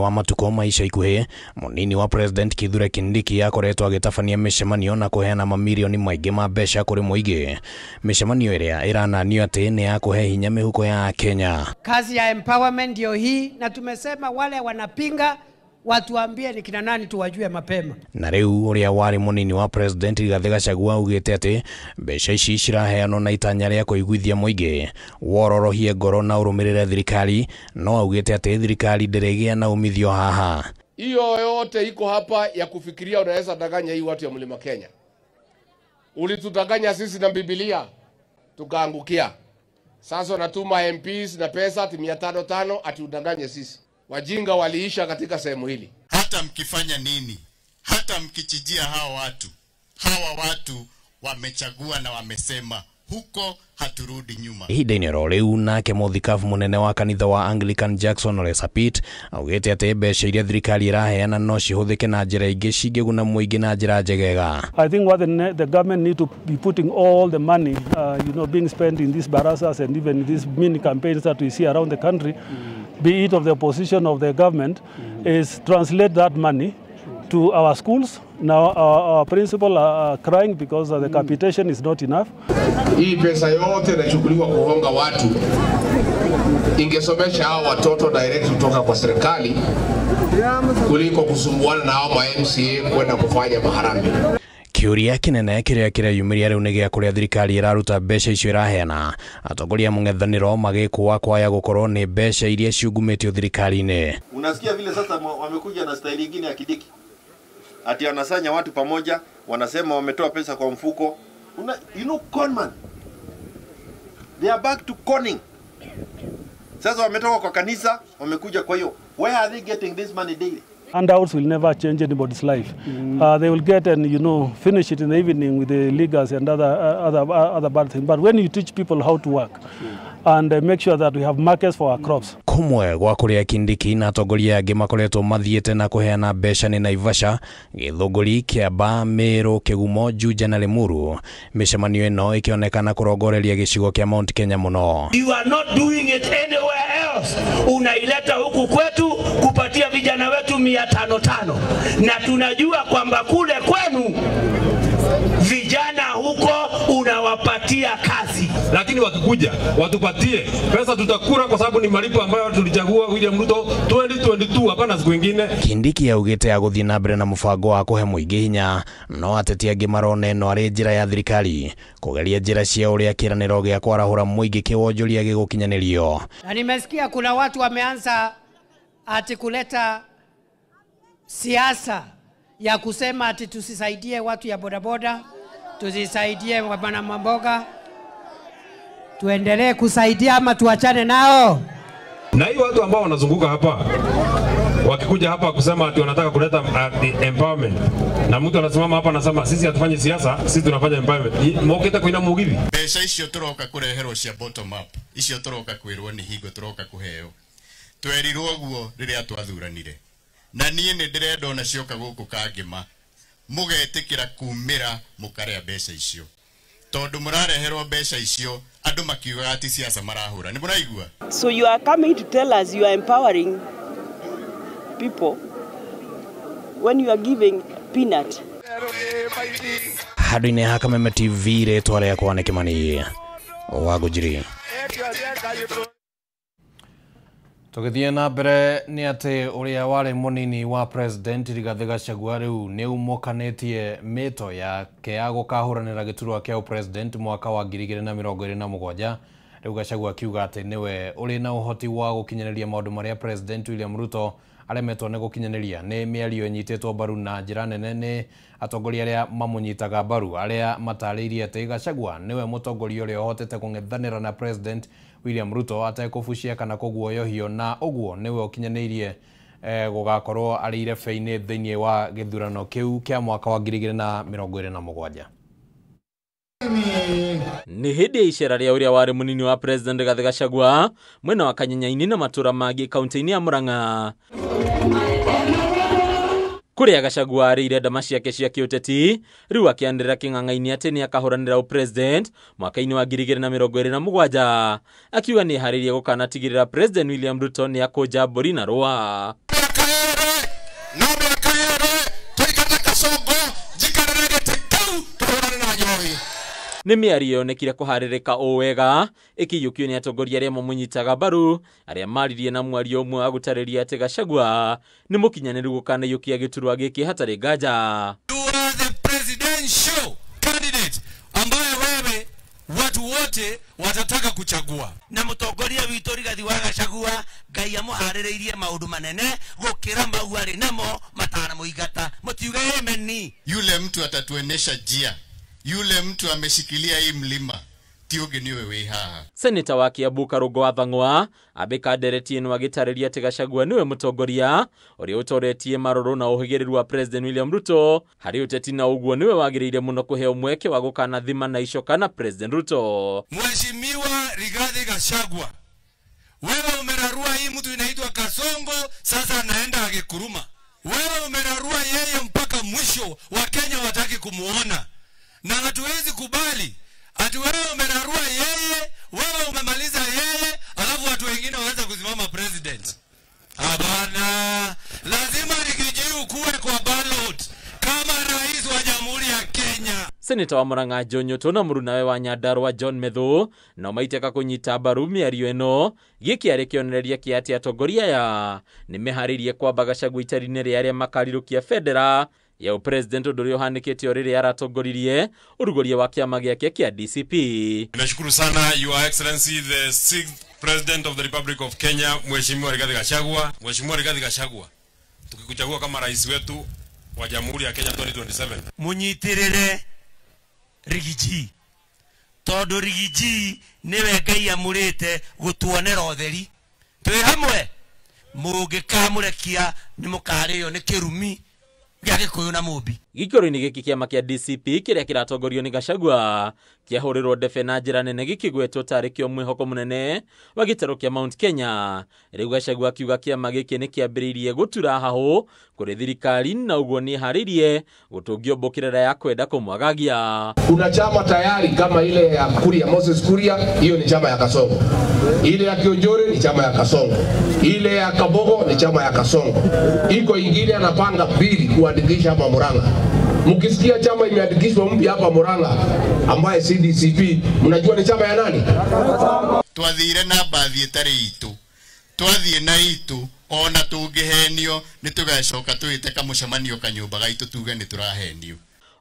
wa matuko maisha ikuhe munini wa president Kithure Kindiki akoretwo agitabania mishemanio na kuheana mamilioni maingĩ ma mbeca kuri muigi. Mishemanio iria irananio ati ni ya kuhe hinya mihuko ya Kenya. Kazi ya empowerment ndio hii, na tumesema wale wanapinga watuambie ni kina nani tuwajue mapema. Na riu uria wari munini wa president Rigathi Gachagua ugite ati mbeca ici ciraheanwo na itanya ria kuiguithia muigi wororohie ngoro na urumirire thirikari, no augite ati thirikari ndirigia na umithio haha. Hiyo yote iko hapa ya kufikiria unaweza danganya hii watu ya Mlima Kenya. Ulitudanganya sisi na Biblia tukaangukia. Sasa natuma MPs na pesa ati 500 ati udanganye sisi. Wajinga waliisha katika sehemu hili. Hata mkifanya nini, hata mkichijia hawa watu wamechagua na wamesema huko haturudi nyuma. Ihinda-inĩ ro riu nake muthikabu munene wa kanitha wa Anglican Jackson Ole Sapit augite ati mbeca iria thirikari iraheana no cihuthike na njira ingĩ cingĩguna muingĩ na njira njegega. I think what the government need to be putting all the money being spent in these barasas and even these mini campaigns that we see around the country, be it of the opposition of the government, is translate that money to our schools. Now our principal are crying because the capitation is not enough. Hii pesa yote inachukuliwa kuhonga watu. Ingesomesha hao watoto direct kutoka kwa serikali kuliko kusumbuana na hao MCA kwenda kufanya maharambee. Kiuria kinene kiria kireyumiria riu ni gia kuria thirikari iraruta mbeca icio iraheana. Atongoria mung'ethaniro magikwa kwaya gukorwo ni mbeca iria ciungumitio thirikari-ini. Unasikia vile sasa wamekuja na style nyingine ya Kindiki. Ati wanasanya watu pamoja, wanasema wametoa pesa kwa mfuko. Conman. They are back to conning. Sasa wametoka kwa kanisa, wamekuja kwa hiyo. Where are they getting this money daily? Handouts will never change anybody's life. They will get and finish it in the evening with the leaguers and other bad things. But when you teach people how to work and make sure that we have markets for our crops. Kumwe gwa kuria Kindiki na atongoria angi makoretwo mathiete na kuheana mbeca ni Naivasha, Githunguri, Kiambu, Meru, Kigumo, Juja na Limuru. Mishemanio ino ikionekana kurongoreria gicigo kia Mount Kenya muno. You are not doing it anywhere else. Unaileta huku kwetu kupatia vijana wetu 500. Na tunajua kwamba kule kwenu vijana huko unawapatia kazi. Lakini wakikuja watupatie pesa tutakura, kwa sababu ni malipo ambayo tulichagua William Ruto 2022, hapana siku nyingine. Kindiki augite aguthii na mbere na mubango wa kuhe muingi hinya, no ateti angi marone no ari njira ya thirikari kugeria njira cia uria kiraniro gia kwarahura muingi kiwonjoria gigukinyanirio. Na nimesikia kuna watu wameanza ati kuleta siasa ya kusema ati tusisaidie watu ya bodaboda, tusisaidie wana mamboga. Tuendelee kusaidia ama tuachane nao? Na hii watu ambao wanazunguka hapa wakikuja hapa kusema ati wanataka kuleta empowerment, na mtu anasimama hapa anasema sisi hatufanyi siasa, sisi tunafanya empowerment. Moketa kuina mugithi. Mbeca icio turoka kureherwo cia bottom up, icio turoka kwirwo ni hingo turoka kuheo. Twerirwo guo riria twathuranire. Na niĩ nĩ ndĩrenda ona cioka gũkũ kangĩma mũgetikĩra kumĩra mũkarea mbeca icio, tondũ mũrareherwo mbeca icio andũ makiugaga ati siasa marahũra. Nĩ mũraigua? So you are coming to tell us you are empowering people when you are giving peanut. Handũ-inĩ ha Kameme TV rĩtwa rĩakwa nĩ Kĩmani Wangũnjiri. Tugithie na mbere ni ati uria wari munini wa president Rigathi Gachagua riu ni umokanetie mito yake ya gukahuranira giturwa kia president mwaka wa 2027. Riu Gachagua akiuga ati niwe uri na uhoti wa gukinyaneria maundu maria president William Ruto aremetwo ni gukinyaneria. Ni miario nyitetwo baru na njira nene ni atongoria aria mamunyitaga baru aria matariirie ati Gachagua niwe mutongoria uria uhotete kung'ethanira na president William Ruto atekufucia kana kuguoyohio, na uguo niwe ukinyaneirie gugakorwo ari irebe-ini thiini wa githurano kiu kia mwaka wa 2027. Ni hindi ya icera ria uria wari munini wa president Rigathi Gachagua mwena wa Kanyenyaini na matura mangi kaunti-ini ya Murang'a, kuria Gachagua arĩire ndama ciake cia kiũteti riu akiandĩra kĩng'ang'aini atĩ nĩ akahuranĩra president mwaka-inĩ wa 2027, akiuga nĩ harĩirie gũkanatigĩrĩra president William Ruto nĩ akũnja mbũri na rũa. no miaka ĩrĩ tũikate Kasongo njikarĩre gĩtĩ kĩu tũhũrane na njohi. Nĩ mĩario yonekire kũharĩrĩka o wega ĩkĩiyũkio nĩ atongoria arĩa mamũnyitaga mbaru arĩa maririe na mwario ũmwe wa gũtarĩria atĩ Gachagua nĩ mũkinyanĩru gũkanĩiyũkia gĩturwa gĩkĩ hatarĩ nganja. You are the presidential candidate ambaye wewe watu wote watataka kuchagua. Na mũtongoria witũ Rigathi wa Gachagua Ngai amũharĩrĩirie maũndũ manene gũkĩra mau arĩ namo matana mũigata mũtiuge ameni. Yule mtu atatuenesha njia. Yule mtu ameshikilia hii mlima tiuge niwe wĩ haha. Seneta wa Kiambu Karũngũ wa Thang'wa Abeka Deretieno agĩtarĩria atĩ Gachagua nĩwe mũtongoria ũrĩa ũtoretie marũrũ na ũhĩgĩrĩru wa President William Ruto harĩ ũteti na ũguo nĩwe wagĩrĩire mũno kũheo mweke wa gũkanathima na icoka na President Ruto. Mheshimiwa Rigathi Gachagua, wewe umerarua hii mtu inaitwa Kasongo, sasa anaenda Gikuruma. Wewe umerarua yeye mpaka mwisho, wa Kenya wataki kumuona. Na hatuwezi kubali ati wewe umerarua yeye, wewe umemaliza yeye, alafu watu wengine waanza kusimama president. Hapana, lazima Rigiji kuwe kwa ballot kama rais wa Jamhuri ya Kenya. Seneta wa Murang'a John Nyoto na mũrunawe wa Nyandarua John Methu no maiteka kũnyita mbaru mĩario ĩno gĩkĩ arĩ kĩonereria kĩa atĩ atongoria ya nĩ meharĩirie kwamba Gachagua itari-inĩ rĩa arĩa makarirũkia federa ya president ũndũ ũrĩa ũhanĩkĩte rĩrĩa aratongoririe ũrugũria wa kĩama gĩake kĩa DCP. Nashukuru sana Your Excellency the 6th President of the Republic of Kenya, Mheshimiwa Rigathi Gachagua. Mheshimiwa Rigathi Gachagua, tukikuchagua kama rais wetu wa Jamhuri ya Kenya 2027. Munyitirire Rigiji. Tondũ Rigiji niwe Ngai amũrĩte gũtuonera ũtheri. Twĩ hamwe mũngĩkamũrekia nĩ mũkarĩo nĩ kĩrumi. Gĩkĩro-inĩ gĩkĩ kĩama kĩa DCP kĩrĩa kĩratongorio nĩ Gachagua kĩahũrĩrwo ndebe na njĩra nene gĩkĩgwetwo tarĩ kĩo mwĩhoko mũnene wa gĩtarũ kĩa Mount Kenya. Rĩu Gachagua akiuga kĩama gĩkĩ nĩ kĩambĩrĩirie gũtura hahũ kũrĩ thirikari na ũguo nĩ harĩirie gũtũngio mbũkĩrĩra ya kwenda kũmwagagia. Kuna chama tayari kama ile ya Kuria, Moses Kuria, hiyo ni chama ya Kasongo. Ile ya Kionjore ni chama ya Kasongo. Ile ya Kabogo ni chama ya Kasongo. Iko ingine anapanga mbili kuandikisha hapa Murang'a. Mkisikia chama imeandikishwa mpya hapa Murang'a ambaye si DCP, mnajua ni chama ya nani? Twathire na bathi ĩtarĩ itũ. Twathiĩ na itũ ona tũngĩhenio nĩ tũgacoka twĩte kamũcemanio kanyũmba gaitũ tuge nĩ tũrahenio.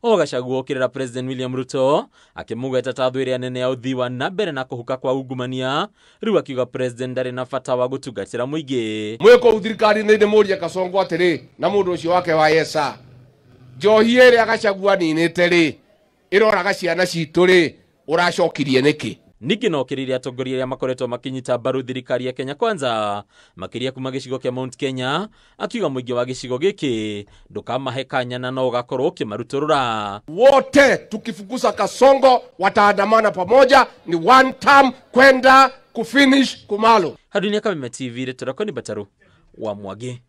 O Gachagua okĩrĩra President William Ruto akĩmũgweta ta thũ ĩrĩa nene ya ũthii wa na mbere na kũhuka kwa ungumania, rĩu akiuga President ndarĩ na bata wa gũtungatĩra mũingĩ. Mwĩko thirikari-inĩ nĩ mũria Kasongo atĩrĩ na mũndũ ũcio wake wa Yesa. Njohi ĩrĩa Gachagua ninĩte rĩ ĩroraga ciana citũ rĩ ũracokirie nĩkĩ? Ningĩ no kĩrĩire atongoria arĩa makoretwo makinyita mbaru thirikari ya Kenya Kwanza makĩria kuma gĩcigo kĩa Mount Kenya, akiuga mũingĩ wa gĩcigo gĩkĩ ndũkamahe kanya na no ũgakorwo ũkĩmarutũrũra. Wote tukifukuza Kasongo wataandamana pamoja, ni one term kwenda kufinish kumalo. Hadunia Kameme TV Retorako ni Bataru wa Mwangi.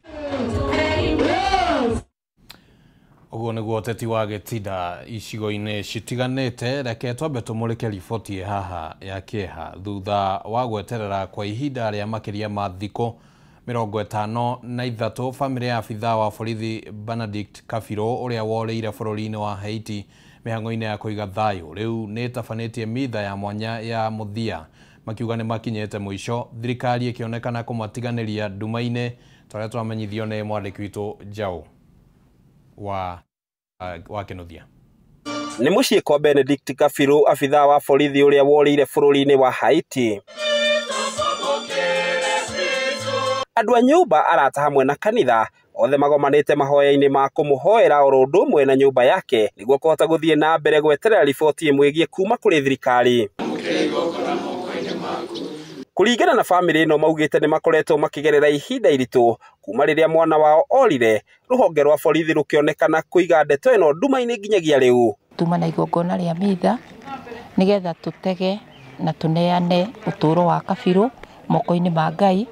Ũguo nĩguo ũteti wa gĩtinda icigo-inĩ citiganĩte. Reke twambe tũmũrĩke riboti haha ya kĩeha thutha wa gweterera kwa ihinda rĩa makĩria ma thikũ 53 bamĩrĩ ya abithaa wa borithi Benedict Kabirũ ũrĩa worĩire bũrũri-inĩ wa Haiti mĩhang'o-inĩ ya kũiga thayũ rĩu nĩ ĩtabanĩtie mitha ya mwanya ya mũthia, makiuga nĩ makinyĩte mũico, thirikari ĩkĩonekana kũmatiganĩria nduma-inĩ. Tũrĩa twamenyithio nĩ mwandĩki witũ Njau wa Kĩnuthia. Nĩ mũciĩ kwa Benedict Kabirũ abithaa wa borithi ũrĩa worĩire bũrũri-inĩ wa Haiti. Andũ a nyũmba arata hamwe na kanitha othe magomanĩte mahoya-inĩ ma kũmũhoera oro ũndũ ũmwe na nyũmba yake nĩguo kũhota gũthiĩ na mbere gweterera riboti ĩmwe kuma kũrĩ thirikari. Kũringana na bamĩrĩ ĩno maugĩte nĩ makoretwo makĩgerera ihinda iritũ kuma rĩrĩa mwana wao orire, rũhonge rwa borithi rũkĩonekana kũiga ndeto ĩno nduma-inĩ nginyagia rĩu. Tuma na igongona rĩa mitha nĩgetha tũtege na tũneane ũtũũro wa Kabirũ moko-inĩ ma Ngai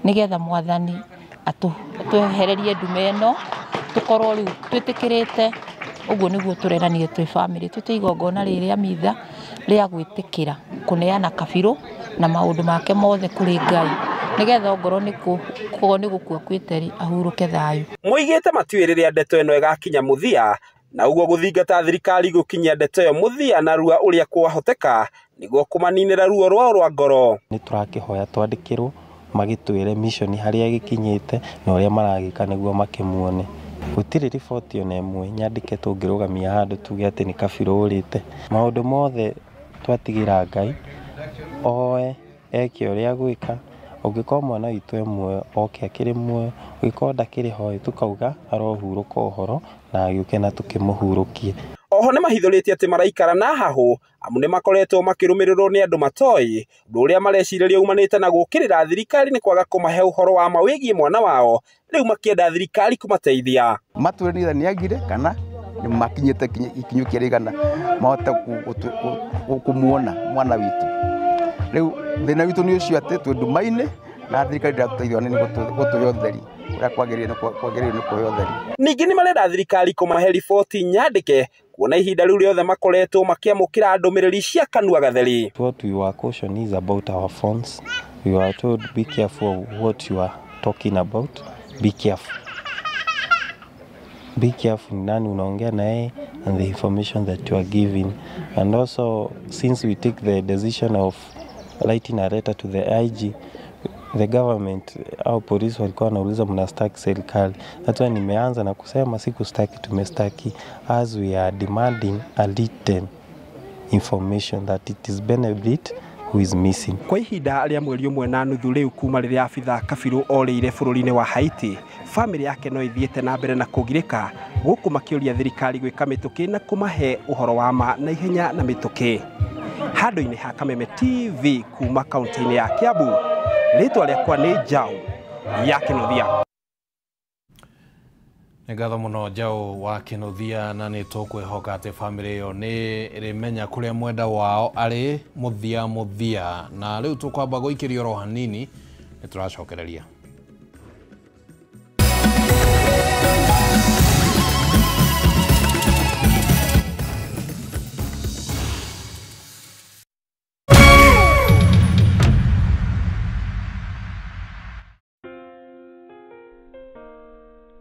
nĩgetha mwathani atwehererie nduma ĩno tũkorwo rĩu twĩtĩkĩrĩte. Ũguo nĩguo tũreranire twĩ bamĩrĩ twĩte igongona rĩrĩa mitha rĩa gwĩtĩkĩra kũneana Kabirũ na maũndũ make mothe kũrĩ Ngai nigetha ngoro ni gukua kwiteri ahuruke thayu. Muigite matuirire ndeto eno igakinya muthia na uguo guthingata thirikari gukinyia ndeto yo muthia na rua uria kwahoteka niguo kumaninira ruo rwa ngoro. Ni turakihoya twandikirwo magitwire mission haria gikinyite na uria maragika niguo makimuone. Gutiri riboti ona imwe nyandike tungirugamia handu tuge ati ni Kabirũ urite. Maundu mothe twatigira Ngai oe eke uria gwika. Ugikorwo mwana witu emwe oke akiri mwe ugikorwo ndakiri hoye tukauga arohuruka uhoro na agiuke na tukimuhurukie. Oho nimahithuritie ati maraikara na hahu amu nimakoretwo makirumirirwo ni andu matoi nduria mareciriria umanite na gukirira thirikari ni kwaga kumahe uhoro wa mawigie mwana wao riu makienda thirikari kumateithia. Matwire ni agire kana ni makinyite ikinyu kirigana mahota kumuona mwana witu. Riu thina witu ni ucio ati twindumaine na thirikari ndatuteithia nini gutuyotheri uria kwagirire ni kuyotheri. Ningi ni marenda thirikari kumahe riboti nyandike kuona ihinda riu riothe makoretwo makiamukira ndumiriri cia kanua gatheri. What we were caution is about our phones. We were told be careful what you are talking about. Be careful. Be careful nani unaongea naye and the information that you are giving. And also since we take the decision of writing a letter to the IG, the government au polisi walikuwa wanauliza mnastaki serikali. That's why nimeanza na kusema sikustaki tumestaki, as we are demanding a written information that it is Benedict who is missing. Kwa ihinda ria mweri umwe na nuthu riu kuma riria abitha Kabirũ orire bururi-ini wa Haiti, family yake no ithiete na mbere na kugirika guku makiuria thirikari gwika mituki na kumahe uhoro wa ma na ihenya na mituki. Handu-ini ha Kameme TV kuma kaunti-ini ya Kiambu, ritwa riakwa ni Njau ya Kĩnũthia. Ngatho muno Njau wa Kĩnũthia, na ni tukwihoka ati family yo ni rimenya kuria mwenda wao ari muthia na riu tukwamba guikiria ro hanini ni turacokereria.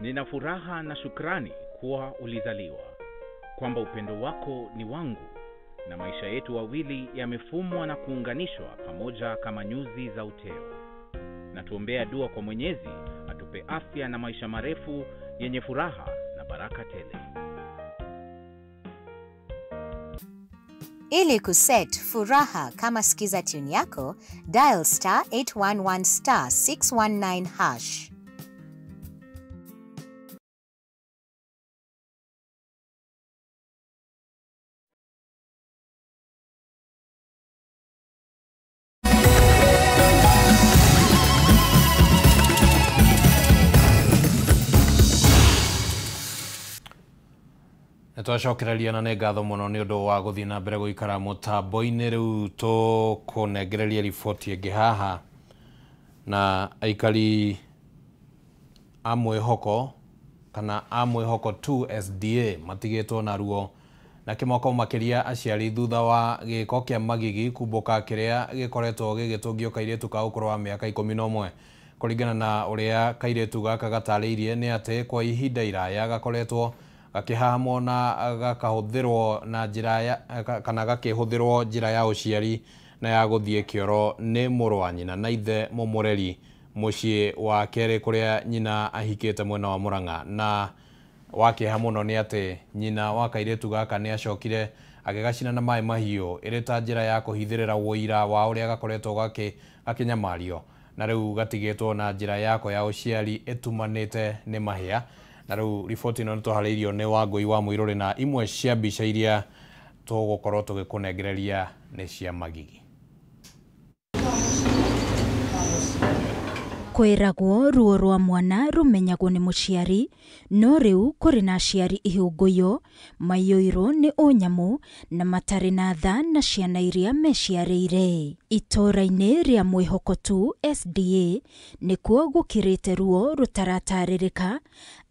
Nina furaha na shukrani kuwa ulizaliwa, kwamba upendo wako ni wangu, na maisha yetu wawili yamefumwa na kuunganishwa pamoja kama nyuzi za uteo. Na tuombea dua kwa Mwenyezi atupe afya na maisha marefu yenye furaha na baraka tele. Ili kuset furaha kama sikiza tune yako, dial *811*619#. Twacokereria na nĩ ngatho mũno nĩ ũndũ wa gũthiĩ na mbere gũikara mũtambo-inĩ. Rĩu tũkũnengereria riboti ĩngĩ haha, na aikari a Mwĩhoko kana a Mwĩhoko 2 SDA matigĩtwo na ruo na kĩmoko makĩria aciari thutha wa gĩko kĩa magigi kumbũka kĩrĩa gĩkoretwo gĩgĩtũngio kairĩtu ka ũkũrũ wa mĩaka 11. Kũringana na ũrĩa kairĩtu gaka gatarĩirie nĩ atĩ kwa ihinda iraya gakoretwo gakihamwo na gakahũthĩrwo na njĩra ya kana gakĩhũthĩrwo njĩra ya ũciari na ya gũthiĩ kĩoro nĩ mũrũ wa nyina na ithe mũmũreri mũciĩ wa kerĩ kũrĩa nyina ahikĩte mwena wa Mũrang'a. Na wakĩha mũno nĩ atĩ nyina wa kairĩtu gaka nĩ acokire agĩgacina na maĩ mahiũ ĩrĩ ta njĩra ya kũhithĩrĩra wũira wa ũrĩa gakoretwo gakĩnyamario, na rĩu gatigĩtwo na njĩra yako ya ũciari ĩtumanĩte nĩ mahĩa. Na rĩu riboti ĩno nĩ tũharĩirio nĩ Wangũi wa Mũirũrĩ, na imwe cia mbica iria tũgũkorwo tũgĩkũnengereria nĩ cia magigi. Kwĩragwo ruo rwa mwana rumenyagwo nĩ mũciari, no rĩu kũrĩ na aciari ihũngũyũ maiyũirwo nĩ ũnyamũ na matarĩ na tha na ciana iria meciarĩire. Itora-inĩ rĩa Mwĩhoko tu SDA nĩkuo gũkirĩte ruo rũtaratarĩrĩka,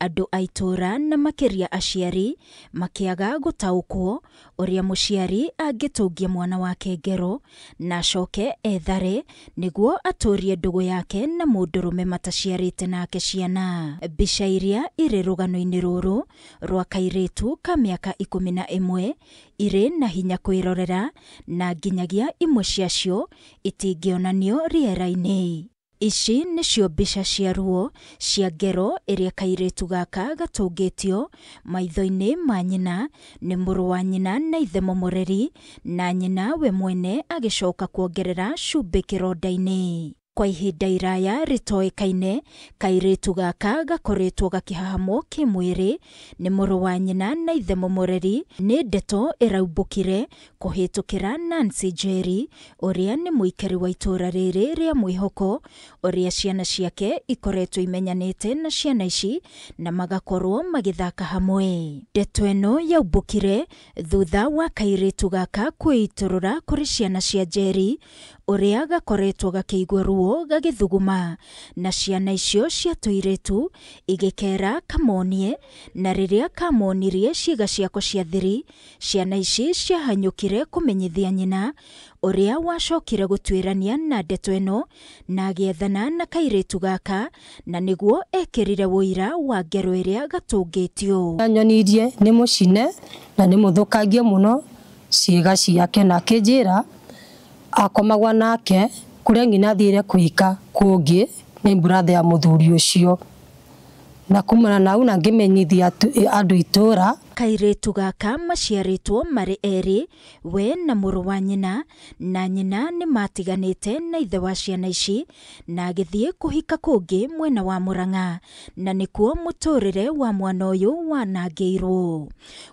andũ a itũra na makĩria aciari makĩaga gũtaũkwo ũrĩa mũciari angĩtũngia mwana wake ngero na acoke ethare nĩguo atũrie ndũgũ yake na mũndũrũme mataciarĩte nake ciana. Mbica iria irĩ rũgano-inĩ rũrũ rwa kairĩtu ka mĩaka 11 irĩ na hinya kwĩrorera na nginyagia imwe ciacio itingĩonanio rĩera-inĩ. Ici nĩcio mbica cia ruo cia ngero ĩrĩa kairĩtu gaka gatũngĩtio maitho-inĩ ma nyina nĩ mũrũ wa nyina na ithe mũmũreri, na nyina we mwene agĩcoka kuongerera cumbĩ kĩronda-inĩ. Kwa ihinda iraya rĩtoĩkaine, kairĩtu gaka gakoretwo gakĩhahamwo kĩmwĩrĩ nĩ mũrũ wa nyina na ithe mũmũreri. Nĩ ndeto ĩraumbũkire kũhĩtũkĩra Nancy Njeri, ũrĩa nĩ mũikari wa itũra rĩrĩ rĩa Mwĩhoko, ũrĩa ciana ciake ikoretwo imenyanĩte na ciana ici na magakorwo magĩthaka hamwe. Ndeto ĩno yaumbũkire thutha wa kairĩtu gaka kwĩitũrũra kũrĩ ciana cia Njeri, ũrĩa gakoretwo gakĩigua ruo gagĩthuguma, na ciana icio cia tũirĩtu igĩkera kamonie, na rĩrĩa kamonirie ciĩga ciako cia thiri, ciana ici ciahanyũkire kũmenyithia nyina, ũrĩa wacokire gũtuĩrania na ndeto ĩno na agĩethana na kairĩtu gaka, na nĩguo ekĩrire wũira wa ngero ĩrĩa gatũngĩtio. Nyonirie nĩ mũcine na nĩ mũthũkangie mũno ciĩga ciake, na akĩnjĩra akomagwa nake kũrĩa nyina athire kũhika kũngĩ nĩ brother ya mũthuri ũcio, na kumana na hau na ngĩmenyithia andũ itũra. Kairĩtu gaka maciarĩtwo marĩ erĩ, we na mũrũ wa nyina, na nyina nĩ matiganĩte na ithe wa ciana ici na agĩthiĩ kũhika kũngĩ mwena wa Mũrang'a, na nĩkuo mũtũrĩre wa mwana ũyũ wanangĩirwo.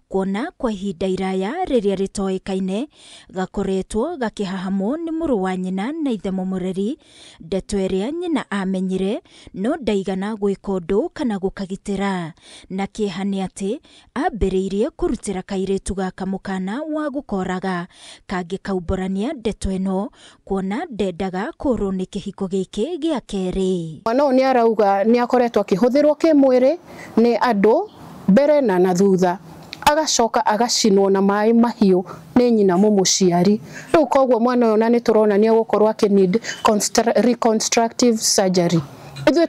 Kuona kwa ihinda iraya rĩrĩa rĩtoĩkaine gakoretwo gakĩhahamwo nĩ mũrũ wa nyina na ithe mũmũreri, ndeto ĩrĩa nyina amenyire no ndaigana gwĩka ũndũ kana gũkagitĩra, na kĩeha nĩ atĩ ambĩrĩirie kũrutĩra kairĩtu gaka mũkana wa gũkoraga kangĩkaumbũrania ndeto ĩno, kuona ndendaga kũrwo nĩ kĩhiko gĩkĩ gĩa kerĩ. Mwana ũyũ nĩ arauga nĩ akoretwo akĩhũthĩrwo kĩmwĩrĩ nĩ andũ mbere na thutha, agacoka agacinwo na maĩ mahiũ nĩ nyina mũmũciari. Rĩu koguo mwana ũyũ na nĩ tũrona nĩ egũkorwo akĩnid reconstructive surgery. Ithuĩ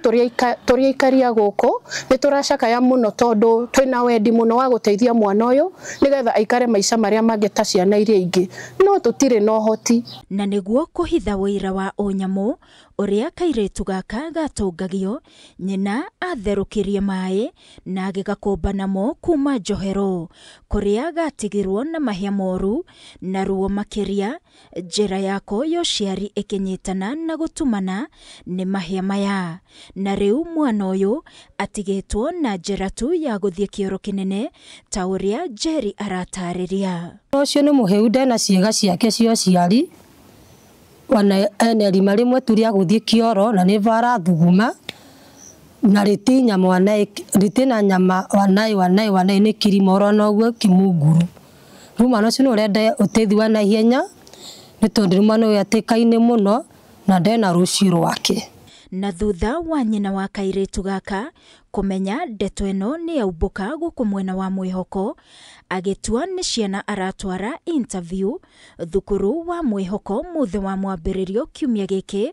tũrĩa ikaria gũkũ nĩ tũracakaya mũno tondũ twĩna wendi mũno wa gũteithia mwana ũyũ nĩgetha aikare maica marĩa mangĩ ta ciana iria ingĩ, no tũtirĩ na ũhoti. Na nĩguo kũhitha wĩra wa ũnyamũ ũrĩa kairĩtu gaka gatũngagio, nyina atherũkĩrie maĩ na agĩgakũmba namo kuma njohero, kũrĩa gatigirwo na mahĩa moru na ruo makĩria. Njĩra yako ya ũciari ĩkĩnyitana na gũtumana nĩ mahĩa maya, na rĩu mwana ũyũ atigĩtwo na njĩra tu ya gũthiĩ kĩoro kĩnene ta ũrĩa Njeri aratarĩria. Ũcio nĩ mũhĩu ndena ciĩga ciake cia ũciari, wana ene rima rĩmwe tu rĩa gũthiĩ kĩoro na nĩ bara thuguma, na rĩtina nyama wanaĩ nĩ kirimoro na ũguo kimunguru. Rĩu mwana ũcio nĩ ũrenda ũteithio wa naihenya nĩ tondũ mwana ũyũ atĩkaine mũno na ndena rũciũ rwake. Na thutha wa nyina wa kairĩtu gaka kũmenya ndeto ĩno nĩ yaumbũka gũkũ mwena wa Mwĩhoko, agĩtua nĩ ciana aratwara interview thukuru wa Mwĩhoko mũthĩ wa mwambĩrĩrio kiumia gĩkĩ,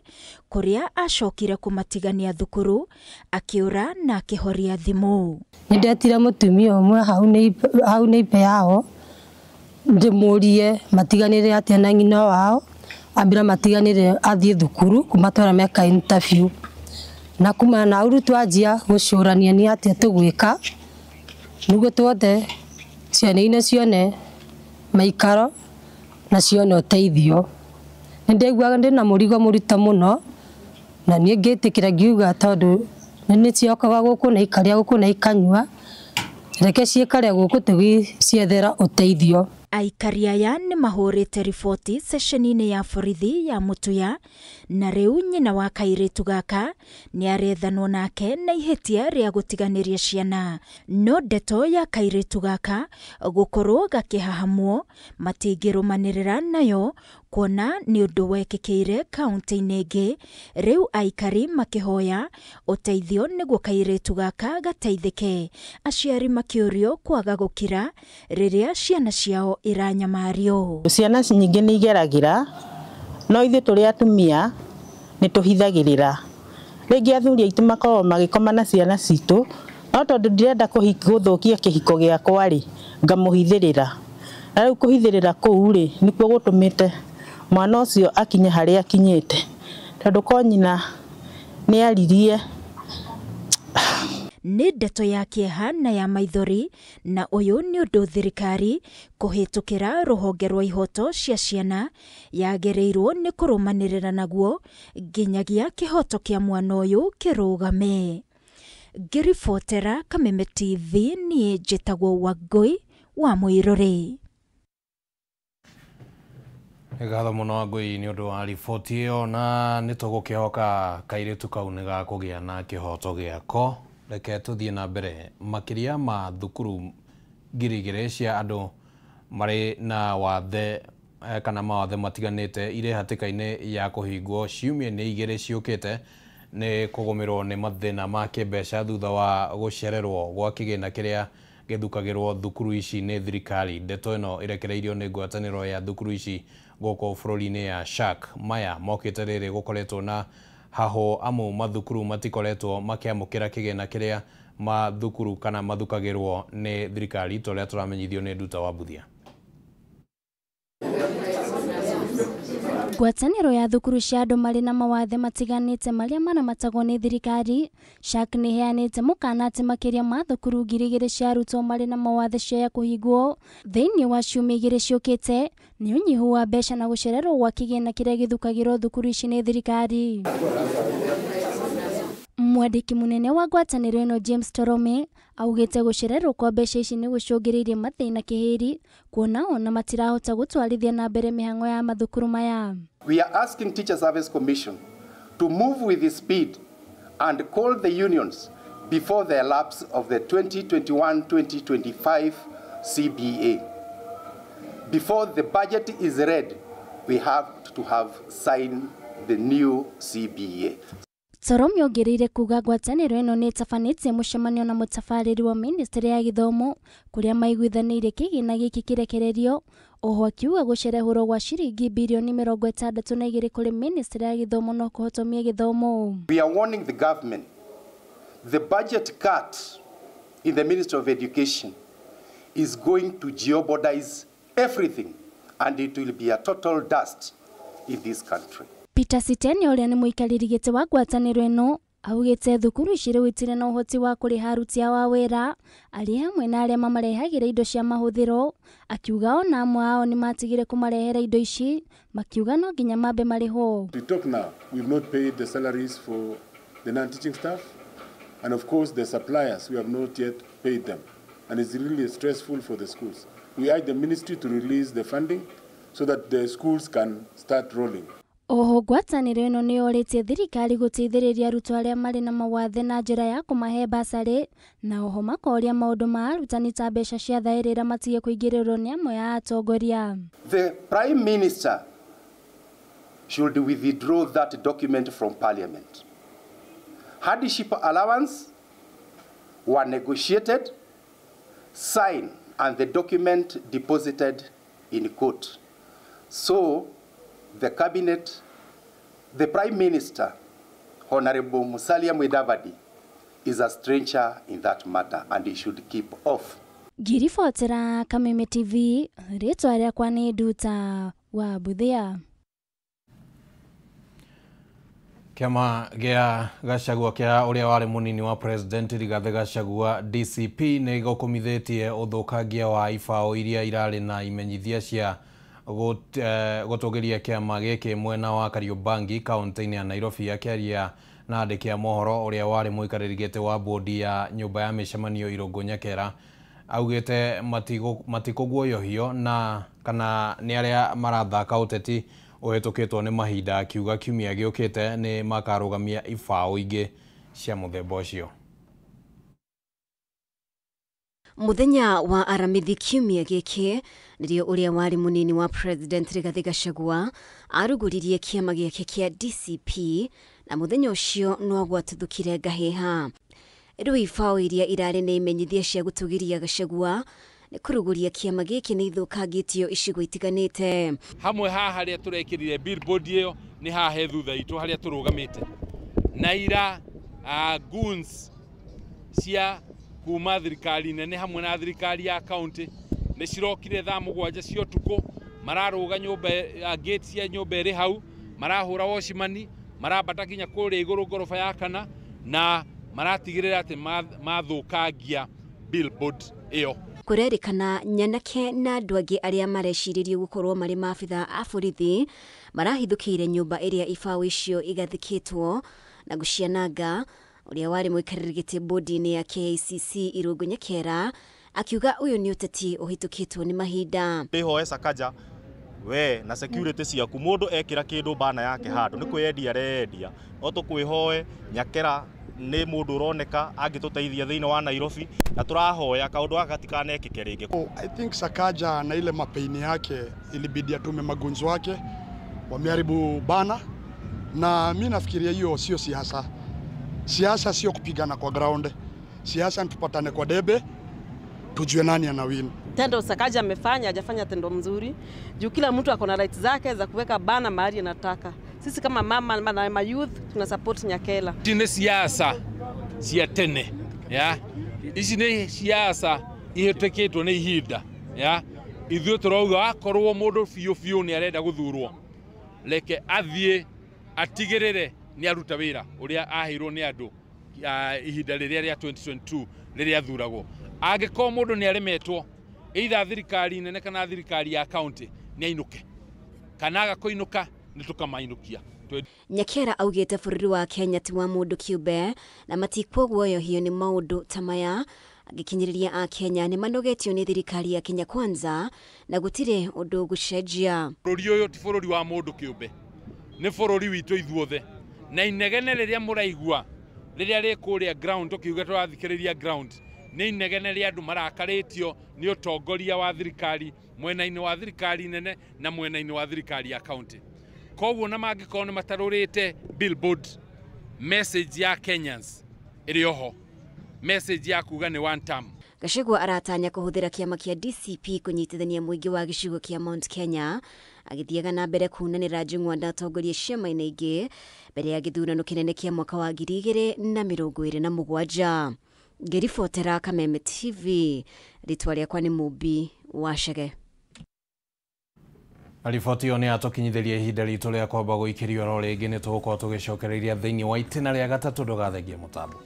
kũrĩa acokire kũmatigania thukuru akĩũra na akĩhoria thimũ. Nĩ ndetire mũtumia ũmwe hau nĩ ipe yao, ndĩmũrie matiganĩre atĩa na nyina wao, ambira matiganĩre athiĩ thukuru kumatwara meka interview, na kumana na uru twanjia gũcũrania nĩ atĩa tũgwĩka nĩguo tuothe ciana-inĩ cione maikaro na cione ũteithio. Nĩ ndaiguaga ndĩ na mũrigo mũritũ mũno, na niĩ ngĩtĩkĩra ngiuga tondũ nĩ ciokaga gũkũ na ikaria gũkũ na ikanyua, reke ciĩkare gũkũ tũgĩciethera ũteithio. Aikari aya nĩ mahũrĩte riboti ceceni-inĩ ya borithi ya Mũtuya, na rĩu nyina wa kairĩtu gaka nĩ arethanwo nake na ihĩtia rĩa gũtiganĩria ciana. No ndeto ya kairĩtu gaka gũkorwo gakĩhahamwo matingĩrũmanĩrĩra nayo, kuona ni undu wekĩkĩire kaunti-inĩ ĩngĩ, rĩu aikari makĩhoya ũteithio nĩguo kairĩtu gaka gateithĩke, aciari makĩũrio kwaga gũkira rĩrĩa ciana ciao iranyamario. Ciana nyingĩ nĩ igeragĩra, no ithuĩ tũrĩ atumia nĩ tũhithagĩrĩra. Rĩngĩ athuri aitũ makoragwo magĩkoma na ciana citũ, no tondũ ndirenda gũthũkia kĩhiko gĩakwa rĩ, ngamũhithĩrĩra. Na rĩu kũhithĩrĩra kũu rĩ, nĩkuo gũtũmĩte mwana ũcio akinye harĩa akinyĩte, tondũ ko nyina nĩ aririe. Nĩ ndeto ya kĩeha na ya maithori, na ũyũ nĩ ũndũ thirikari kũhĩtũkĩra rũhonge rwa ihoto cia ciana yagĩrĩirwo nĩ kũrũmanĩrĩra naguo nginyagia kĩhoto kĩa mwana ũyũ kĩrũgame. Ngĩribotera Kameme TV, niĩ njĩtagwo Wangui wa Mũirũrĩ. Ngatho mũno Wangui nĩ ũndũ wa riboti ĩyo, na nĩ tũgũkĩhoka kairĩtu kau nĩ gakũgĩa na kĩhoto gĩako. Reke tũthiĩ na mbere. Makĩria ma thukuru ngiri igĩrĩ cia andũ marĩ na wathe kana mawathe matiganĩte irĩ hatĩka-inĩ ya kũhingwo ciumia-inĩ igĩrĩ ciũkĩte nĩ kũgũmĩrwo nĩ mathĩna ma kĩmbeca thutha wa gũcererwo gwa kĩgĩna kĩrĩa gĩthukagĩrwo thukuru ici nĩ thirikari. Ndeto ĩno ĩrekereirio nĩ ngwatanĩro ya thukuru ici gũkũ bũrũri-inĩ ya SHAK. Maya mokĩte rĩrĩ gũkoretwo na haho amwe mathukuru matikoretwo makĩamũkĩra kĩgĩna kĩrĩa mathukuru kana mathukagĩrwo nĩ thirikari, tũrĩa tũramenyithio nĩ Nduta wa Mbuthia. Ngwatanĩro ya thukuru cia andũ marĩ na mawathe matiganĩte marĩa maramatagwo nĩ thirikari, SHAK nĩ heanĩte mũkana atĩ makĩria ma thukuru ngiri igĩrĩ cia arutwo marĩ na mawathe cia kũhingwo thĩinĩ wa ciumia igĩrĩ ciũkĩte nĩ ũnyihu wa mbeca na gũcererwo gwa kĩgĩna kĩrĩa gĩthukagĩrwo thukuru ici nĩ thirikari. Mwandĩki mũnene wa ngwatanĩro ĩno James Torome augĩte gũcererwo kwa mbeca ici nĩ gũcũngĩrĩirie mathĩna kĩhĩri, kuona ona matirahota gũtwarithia na mbere mĩhang'o ya mathukuru maya. We are asking Teacher Service Commission to move with speed and call the unions before the lapse of the 2021-2025 CBA. Before the budget is ready, we have to have signed the new CBA. Torome ongereire kuga ngwatanĩro ĩno nĩ ĩtabanĩtie mũcemanio na mũtabarĩri wa Ministry ya Gĩthomo kũrĩa maiguithanĩire kĩgĩna gĩkĩ kĩrekererio. Oho akiuga gũcerehũrwo gwa ciringi birioni 62 kũrĩ Ministry ya Gĩthomo no kũhotomia gĩthomo. We are warning the government the budget cut in the Ministry of Education is going to jeopardize everything and it will be a total dust in this country. Peter Sitene ũrĩa nĩ mũikarĩri gĩtĩ wa ngwatanĩro ĩno augĩte thukuru ici rĩu itirĩ na ũhoti wa kũrĩha aruti a wĩra arĩ hamwe na arĩa mamarehagĩra indo cia mahũthĩro, akiuga ona amwe ao nĩ matigire kũmarehera indo ici, makiuga no nginya mambe marĩhwo. We talk now, we've not paid the salaries for the non-teaching staff and of course the suppliers, we have not yet paid them and it's really stressful for the schools. We urge the ministry to release the funding so that the schools can start rolling. Oho ngwatanĩro ĩno nĩ yorĩtie thirikari gũteithĩrĩria arutwo arĩa marĩ na mawathe na njĩra ya kũmahe basarĩ, na oho makoria maũndũ ma arutani ta mbeca cia thaĩrĩra matige kũingĩrĩrwo nĩ amwe ya atongoria. The Prime Minister should withdraw that document from Parliament. Hardship allowance were negotiated, signed, and the document deposited in court. So the cabinet, the Prime Minister, Honorable Musalia Mudavadi, is a stranger in that matter and he should keep off. Ngiribotera Kameme TV, rĩtwa rĩakwa nĩ Nduta wa Mbuthia. Kĩama gĩa Gachagua kĩa ũrĩa warĩ mũnini wa President Rigathi Gachagua DCP nĩ gũkomithĩtie ũthũkangia wa ibaũ iria irarĩ na imenyithia cia gũtũgĩria kĩama gĩkĩ mwena wa Kariobangi kaunti-inĩ ya Nairobi, akĩaria na andĩki a mohoro ũrĩa warĩ mũikarĩri gĩtĩ wa bodi ya nyũmba ya mĩcemanio Irũngũ Nyakera. Augĩte matikũguoyohio na kana nĩ arĩa marathaka ũteti ũhetũkĩtwo nĩ mahinda, akiuga kiumia gĩũkĩte nĩ makarũgamia ibaũ ingĩ cia mũthemba ũcio. Muthenya wa aramithi kiumia giki nirio uria wari munini wa President Rigathi Gachagua aruguririe kiama giake kia DCP na muthenya ucio no gwatuthukire ngahiha. Riu ifao iria irari ni imenyithia cia gutugiria Gachagua ni kuruguria kiama giki ni ithukangitio icigo itiganite. Hamwe haha haria turekirire billboard iyo ni haha thutha itu haria turugamite na ira goons cia kuma thirikari nene hamwe na thirikari ya county ni cirokire thaa 7 cia utuku mararuga nyumba gate cia nyumba iri hau marahura washimani marabata kinya kuri iguru gorofa ya kana na maratigirira ati mathukangia billboard iyo. Kurerikana nyanake na andu angi aria mareciриrie gukorwo mari maabitha a borithi marahithukire nyumba iria ifao icio igathikitwo na guciananga. Uria wari mwikariri giti bodi-ini ya KICC Irungu Nyekera akiuga uyu ni uteti uhitukitwo ni mahinda. Ndihoe Sakaja we na security ciaku mundu ekira kindu bana yake handu ni kweyendia arendia no tukwihoe Nyakera ni mundu uroneka angituteithia thiini wa Nairobi na turahoya kaundu aka tikanekike ringi. I think Sakaja na ile mapeini yake ilibidi atume magunzo wake wameharibu bana, na mimi nafikiria hiyo sio siasa. Siasa sio kupigana kwa ground. Siasa ni tupatane kwa debe tujue nani anawin. Tendo Sakaja amefanya hajafanya tendo mzuri. Juu kila mtu ako na rights zake za kuweka bana mahali anataka. Sisi kama mama na youth tuna support Nyakela. Tine siasa cia tene ya ici ni siasa iheteketwo ni ihinda ya ithuĩ turauga akorwo mundu biũ ni arenda guthurwo leke athie atigirire ni aruta wira uria ahirwo ni andu ihinda riria ria 2022 riria athuragwo. Angĩkorwo mundu ni aremetwo either thirikari nene kana thirikari ya county ni ainuke kana agakoinuka ni tukamainukia. Nyakera augite bururi wa Kenya ti wa mundu kiumbe na matikwo guoyohio ni maundu tamaya agikinyiriria a Kenya ni manogetio ni thirikari ya Kenya Kwanza na gutire undu gucenjia. Bururi uyu ti bururi wa mundu kiumbe ni bururi witu ithuothe na inegene riria muraigua riria rikuria ground tukiuga turathikiriria ground ni inegene ria andu marakaritio ni utongoria wa thirikari mwena-ini wa thirikari nene na mwena-ini wa thirikari ya county. Koguo na mangikorwo ni matarurite billboard message ya Kenyans iri oho message ya kuga ni one term. Gachagua aratanya kuhuthira kiama kia DCP kunyitithania muingi wa gicigo kia Mount Kenya agithiaga na mbere kunanira njung'wa na atongoria ciama-ini ingi mbere ya githurano kinene kia mwaka wa 2027. Ngiribotera Kameme TV, ritwa riakwa ni Mubi Wachege. Riboti iyo ni atukinyithirie ihinda ritu ria kwamba guikirio ro ringi ni tugukorwo tugicokereria thiini wa itina ria gatatu ndugathengie mutambo.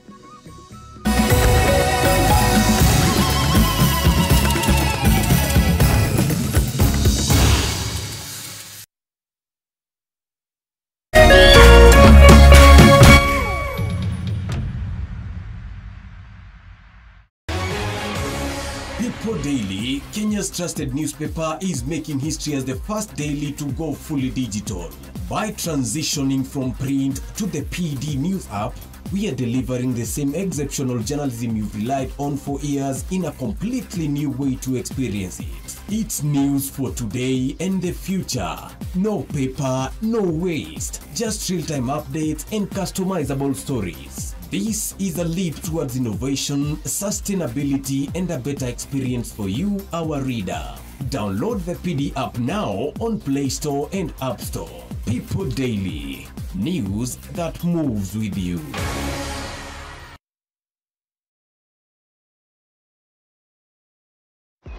People Daily, Kenya's trusted newspaper, is making history as the first daily to go fully digital. By transitioning from print to the PD News app, we are delivering the same exceptional journalism you've relied on for years in a completely new way to experience it. It's news for today and the future. No paper, no waste. Just real-time updates and customizable stories. This is a leap towards innovation, sustainability, and a better experience for you, our reader. Download the PD app now on Play Store and App Store. People Daily. News that moves with you.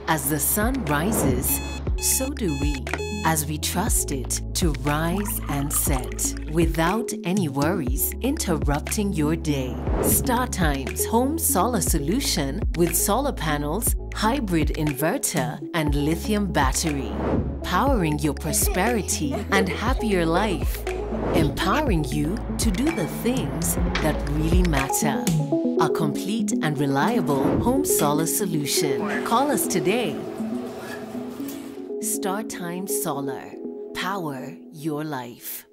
As the sun rises, so do we, as we trust it to rise and set without any worries interrupting your day. StarTime's home solar solution with solar panels, hybrid inverter, and lithium battery, powering your prosperity and happier life, empowering you to do the things that really matter. A complete and reliable home solar solution. Call us today. StarTime Solar. Power your life.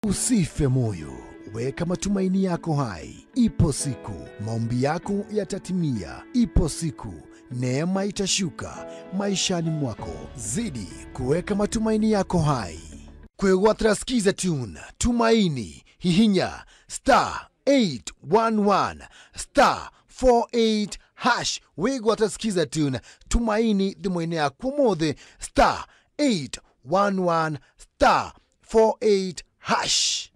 Usife moyo. weka matumaini yako hai. Ipo siku maombi yako yatatimia. Ipo siku neema itashuka maishani mwako. Zidi kuweka matumaini yako hai. Kwegwatira skiza tune tumaini hihinya *811 *48# wegwatira skiza tune tumaini thimwene yaku mothe *811 *48#.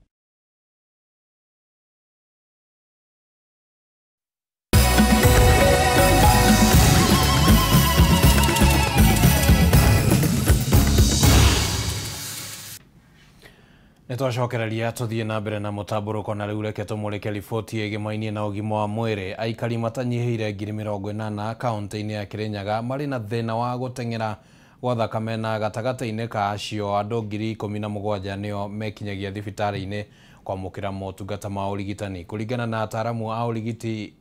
Nitwacokereria tuthie na mbere na mutaburuko na riu reke tumurike riboti igimainie na ugima wa mwiri. Aikari matanyihire 80,000 kaunti-ini ya Kirinyaga mari na thina wa guteng'era gwa thakame na gatagati-ini ka acio andu 17,000 nio mekinyagia thibitari-ini kwamukira motungata ma urigitani. Kuringana na ataramu a urigiti,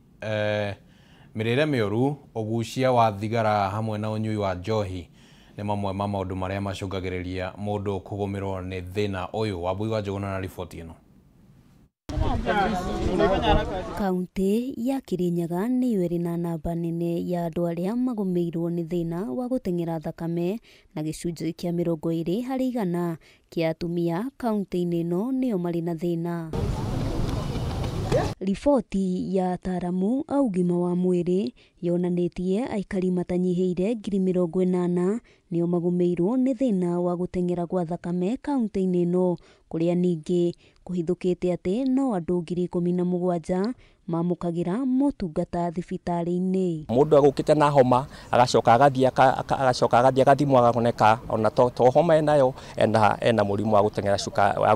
mirire mioru, ugucia wa thigara hamwe na unyui wa njohi ni mamwe ma maundu maria macungagiriria mundu kugumirwo ni thina uyu. Wabui wa Njuguna na riboti ino. Kaunti ya Kirinyaga niyo iri na namba nene ya andu aria magumirwo ni thina wa guteng'era thakame na gicunji kia 20% kia atumia kaunti-ini ino niyo mari na thina. Riboti ya ataramu a ugima wa mwiri yonanitie aikari matanyihiire 80,000 nio magumirwo ni thina wa guteng'era gwa thakame kaunti-ini ino, kuria ningi kuhithukite ati no andu 17,000 mamukagira motungata thibitari-ini. Mundu agukite na homa agacoka agathie agathimwo agakoneka ona to homa enayo ena murimu wa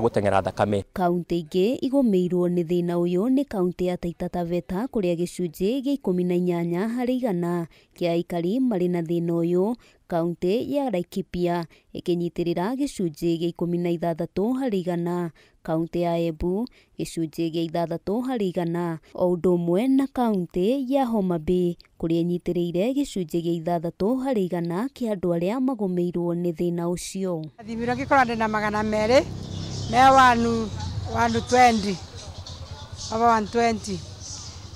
guteng'era thakame. Kaunti ingi igumirwo ni thina uyu ni kaunti ya Taita Taveta kuria gicunji gia 18% kia aikari mari na thina uyu. Kaunti ya Laikipia ikinyitirira gicunji gia 16%. Kaunti ya Embu gicunji gia 6% o undu umwe na kaunti ya Homa Bay kuria inyitirire gicunji gia 6% kia andu aria magumirwo ni thina ucio. Thimiro ngikora ndina 200 me 120 over 120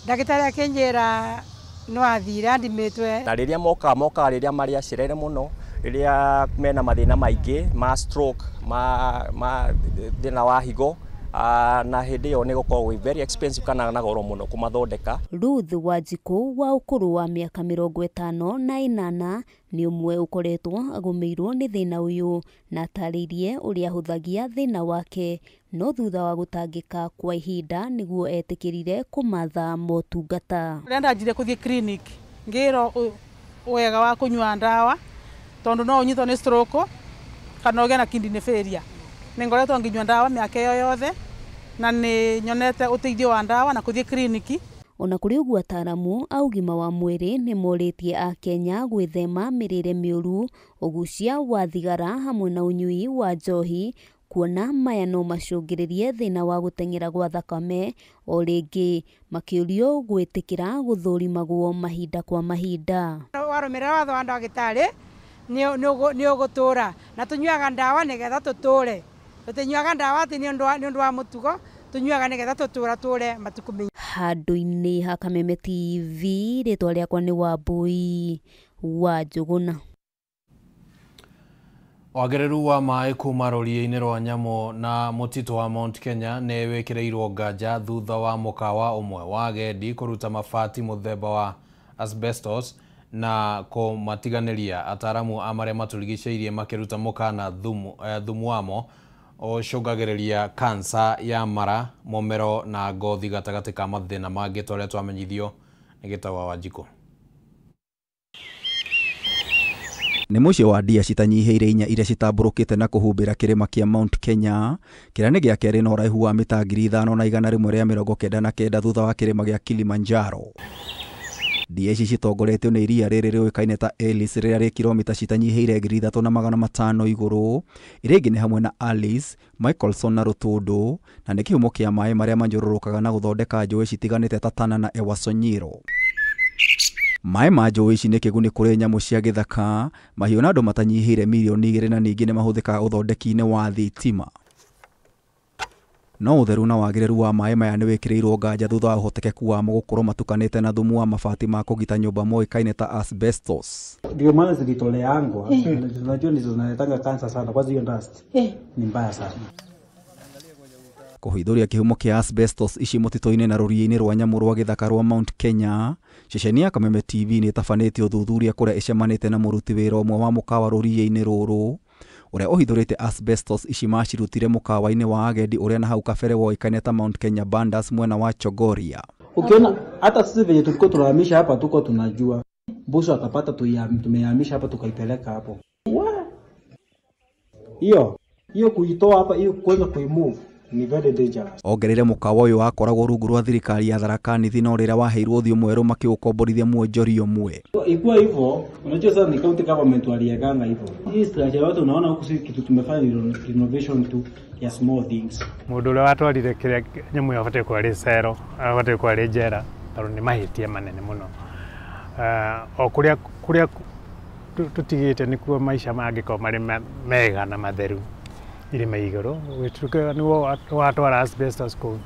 ndagitari akinjira no athira ndimitwe na riria moka riria mari acirere muno, riria mena mathina maingi ma stroke ma thina wa higo na hindi yo ni gukorwo very expensive kana na goro muno kumathondeka. Ruth Wanjiku wa ukuru wa miaka 58 ni umwe ukoretwo agumirwo ni thina uyu na ataririe uria huthagia thina wake, no thutha wa gutangika kwa ihinda niguo etikirire kumatha motungata. Renda njire kuthie clinic ngiro wega wa kunywa ndawa tondu no unyitwo ni stroke kana uge na kidney failure. Ningoretwo nginywa ndawa miaka iyo yothe na ni nyonete uteithio wa ndawa na kuthie clinic. Ona kuri uguo ataramu a ugima wa mwiri ni moritie a Kenya gwithema mirire miuru, ugucia wa thigara hamwe na unyui wa njohi, kuona maya no macungiririe thina wa guteng'era gwa thakame, o ringi makiurio gwitikira guthurimagwo mahinda kwa mahinda. Warumira watho wa ndagitari ni ugutura na tunyuaga ndawa nigetha tuture, tutinyuaga ndawa ati ni undu wa mutugo, tunyuaga nigetha tutura ture matuku mengi. Handu-ini ha Kameme TV, ritwa riakwa ni Wabui wa Njuguna. Wagĩrĩru wa maĩ kuma rũriĩ-inĩ rwa nyamũ na mũtitũ wa Mount Kenya nĩ wĩkĩrĩirwo nganja thutha wa mũkawa ũmwe wa agendi kũruta mabati mũthemba wa asbestos na kũmatiganĩria. Ataramu a marĩa matũrigicĩirie makĩruta mũkana thumu wamo ũcũngagĩrĩria kansa ya mara, mũmero na ngothi gatagatĩ ka mathĩna mangĩ tũrĩa twamenyithio nĩ Gĩtawa Wanjikũ. Nĩ mũciĩ wa ndia citanyihiire 4 iria citamburũkĩte na kũhumbĩra kĩrĩma kĩa Mount Kenya, kĩrĩa nĩ gĩa kerĩ na ũraihu wa mita 5,199 thutha wa kĩrĩma gĩa Kilimanjaro. Ndia ici citongoretio nĩ iria rĩrĩ rĩũĩkaine ta Ellis rĩrĩa rĩ kilomita citanyihiire 3,500 igũrũ. Iria ingĩ nĩ hamwe na Alice, Michelson na Rũtũndũ, na nĩ kĩhumo kĩa maĩ marĩa manjũrũrũkaga na gũthondeka njũĩ citiganĩte ta Tana na Ewasonyiro. Maĩ ma njũĩ ici nĩ kĩguni kũrĩ nyamũ cia gĩthaka, mahiũ na andũ matanyihiire milioni 2 na ningĩ nĩ mahũthĩkaga ũthondeki-inĩ wa thitima. no utheru na wagĩrĩru wa maĩ maya nĩ wĩkĩrĩirwo nganja thutha wa ũhotekeku wamo gũkorwo matukanĩte na thumu wa mabati ma kũgita nyũmba moĩkaine ta asbestos. Ndio maana zilitoleangwa. Tunajua ndizo zinaletanga kansa sana kwa hiyo dust. Ni mbaya sana. Kũhithũria kĩhumo kĩa asbestos ici mũtitũ-inĩ na rũriĩ-inĩ rwa nyamũ rwa gĩthaka rwa Mount Kenya, ceceni ya Kameme TV nĩ ĩtabanĩtie ũthuthuria kũrĩa ĩcemanĩte na mũruti wĩra ũmwe wa mũkawa rũriĩ-inĩ rũrũ ũrĩa ũhithũrĩte asbestos ici macirutire mũkawa-inĩ wa agendi ũrĩa na hau kabere woĩkaine ta Mount Kenya Bandas mwena wa Chogoria. Ukiona hata sisi venye tulikuwa tunahamisha hapa tuko tunajua mbuso atapata tumehamisha hapa tukaipeleka hapo. Hiyo kuitoa hapa, hiyo kwanza kuimove ni very dangerous. Ongerere mũkawa ũyũ wakoragwo rungu rwa thirikari ya Tharaka Nithi no rĩrĩa waheirwo ũthiũ mwerũ makĩũkomborithia muonjori ũmwe. Ikuwa hivyo, unajua sasa ni county government waliaganga hivyo. Hii structure watu unaona huku sisi kitu tumefanya renovation tu ya small things. Mũndũ ũrĩa watwarire kĩrĩa nyamũ ĩyo abatiĩ kuarĩ cero, abatiĩ kuarĩ njera, tondũ nĩ mahĩtia manene mũno. O kũrĩa tutigĩte nĩkuo maica mangĩkorwo marĩ mega na matheru irĩma igũrũ. Wĩtuĩke nĩguo watwara asbestos kũu,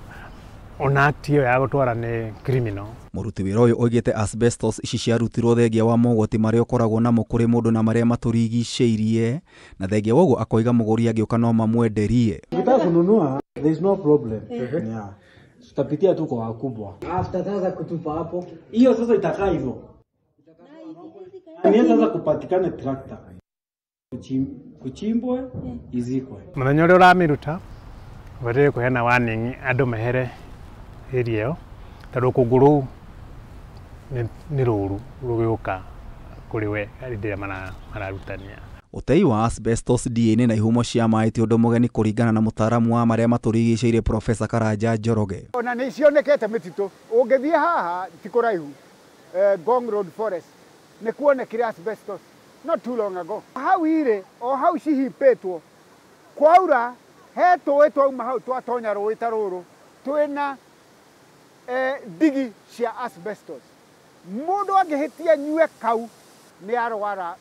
ona act ĩyo ya gũtwara nĩ criminal. Mũruti wĩra ũyũ oigĩte asbestos ici ciarutirwo thengia wa mogwati marĩa ũkoragwo namo kũrĩ mũndũ na marĩa matũrigicĩirie, na thengia woguo akoiga mũgũri angĩũka no mamwenderie. Ukitaka kununua there is no problem. Yeah. Tutapitia tu kwa wakubwa. After sasa kutupa hapo. Hiyo sasa itakaa hivyo. Ni sasa kupatikana tractor. Kuchimbwe izikwe. Mũthenya ũrĩa ũramĩruta batiĩ kũheana warning andũ mehere area ĩyo, tondũ rũkũngũ rũu nĩ rũru rũgĩũka kũrĩ we rĩrĩa mararutania. Ũtei wa asbestos ndiĩ-inĩ na ihumo cia maĩ ti ũndũ mũgeni kũringana na mũtaaramu wa marĩa matũrigicĩirie Profesa Karanja Njoroge. Ona nĩ cionekete mĩtitũ, ũngĩthiĩ haha ti kũraihu Ngong Road Forest nĩ kuonekire asbestos not too long ago. Hau irĩ o hau cihipĩtwo kwaura he tũĩ twauma hau twatonya rũĩ ta rũrũ twĩna ndigi cia asbestos. Mũndũ angĩhĩtia nyue kau nĩ arwara